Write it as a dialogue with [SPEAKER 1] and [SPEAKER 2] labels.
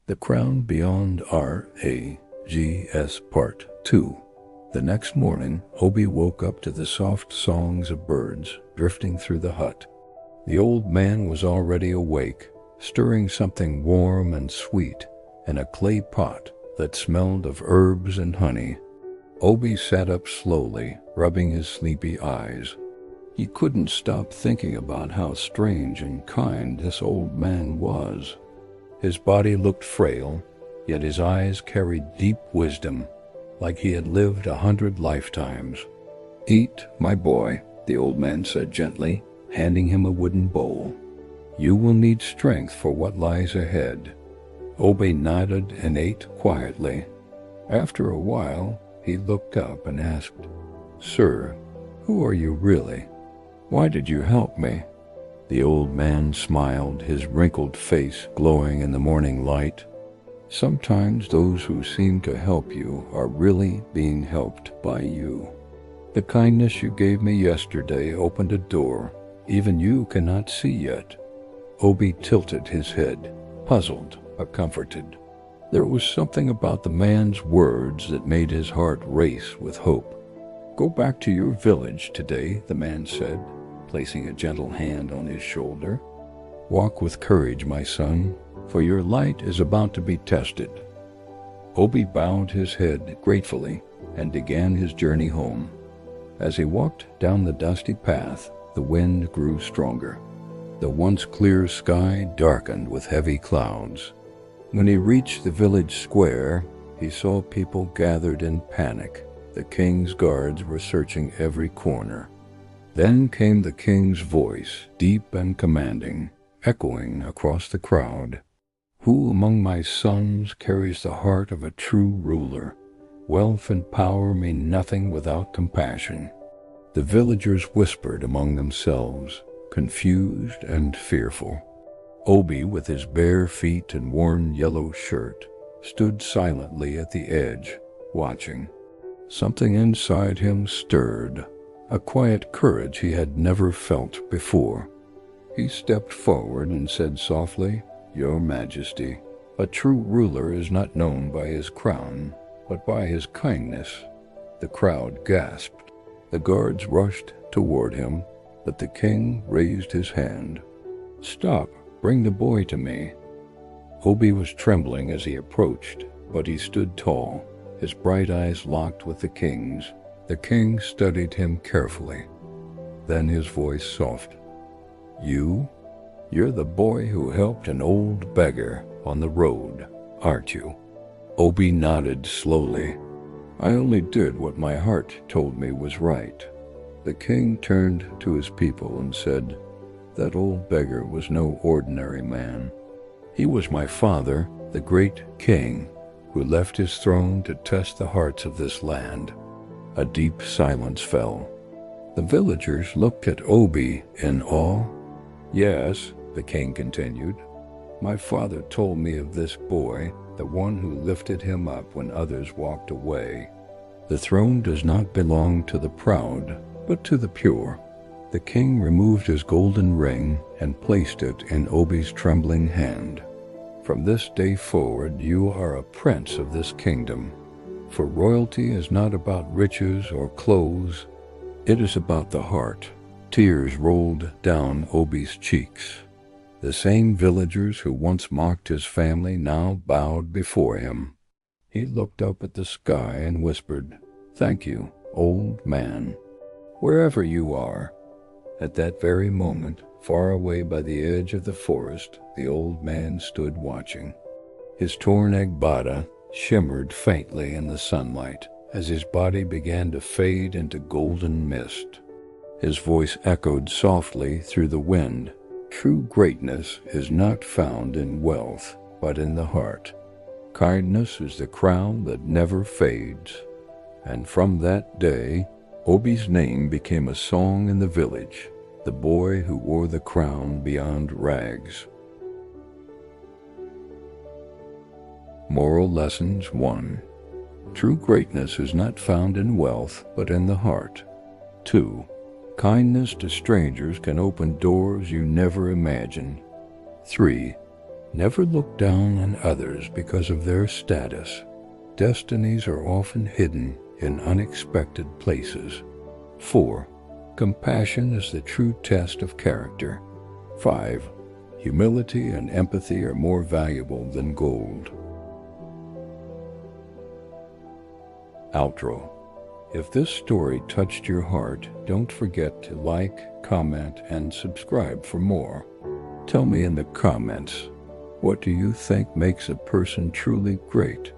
[SPEAKER 1] The Crown Beyond RAGS Part 2. The next morning, Obi woke up to the soft songs of birds drifting through the hut. The old man was already awake, stirring something warm and sweet in a clay pot that smelled of herbs and honey. Obi sat up slowly, rubbing his sleepy eyes. He couldn't stop thinking about how strange and kind this old man was. His body looked frail, yet his eyes carried deep wisdom, like he had lived 100 lifetimes. "Eat, my boy," the old man said gently, handing him a wooden bowl. "You will need strength for what lies ahead." Obi nodded and ate quietly. After a while, he looked up and asked, "Sir, who are you really? Why did you help me?" The old man smiled, his wrinkled face glowing in the morning light. "Sometimes those who seem to help you are really being helped by you. The kindness you gave me yesterday opened a door even you cannot see yet." Obi tilted his head, puzzled but comforted. There was something about the man's words that made his heart race with hope. "Go back to your village today," the man said, placing a gentle hand on his shoulder. "Walk with courage, my son, for your light is about to be tested." Obi bowed his head gratefully and began his journey home. As he walked down the dusty path, the wind grew stronger. The once clear sky darkened with heavy clouds. When he reached the village square, he saw people gathered in panic. The king's guards were searching every corner. Then came the king's voice, deep and commanding, echoing across the crowd. "Who among my sons carries the heart of a true ruler? Wealth and power mean nothing without compassion." The villagers whispered among themselves, confused and fearful. Obi, with his bare feet and worn yellow shirt, stood silently at the edge, watching. Something inside him stirred, a quiet courage he had never felt before. He stepped forward and said softly, "Your Majesty, a true ruler is not known by his crown, but by his kindness." The crowd gasped. The guards rushed toward him, but the king raised his hand. "Stop, bring the boy to me." Obi was trembling as he approached, but he stood tall, his bright eyes locked with the king's. The king studied him carefully. Then his voice softened. You're the boy who helped an old beggar on the road, aren't you?" Obi nodded slowly. "I only did what my heart told me was right." The king turned to his people and said, "That old beggar was no ordinary man. He was my father, the great king, who left his throne to test the hearts of this land." A deep silence fell. The villagers looked at Obi in awe. "Yes," the king continued, "my father told me of this boy, the one who lifted him up when others walked away. The throne does not belong to the proud, but to the pure." The king removed his golden ring and placed it in Obi's trembling hand. "From this day forward, you are a prince of this kingdom. For royalty is not about riches or clothes, it is about the heart." Tears rolled down Obi's cheeks. The same villagers who once mocked his family now bowed before him. He looked up at the sky and whispered, "Thank you, old man, wherever you are." At that very moment, far away by the edge of the forest, the old man stood watching. His torn agbada shimmered faintly in the sunlight as his body began to fade into golden mist. His voice echoed softly through the wind. "True greatness is not found in wealth, but in the heart. Kindness is the crown that never fades." And from that day, Obi's name became a song in the village, the boy who wore the crown beyond rags. Moral Lessons 1. True greatness is not found in wealth, but in the heart. 2. Kindness to strangers can open doors you never imagined. 3. Never look down on others because of their status. Destinies are often hidden in unexpected places. 4. Compassion is the true test of character. 5. Humility and empathy are more valuable than gold. Outro. If this story touched your heart, don't forget to like, comment, and subscribe for more. Tell me in the comments, what do you think makes a person truly great?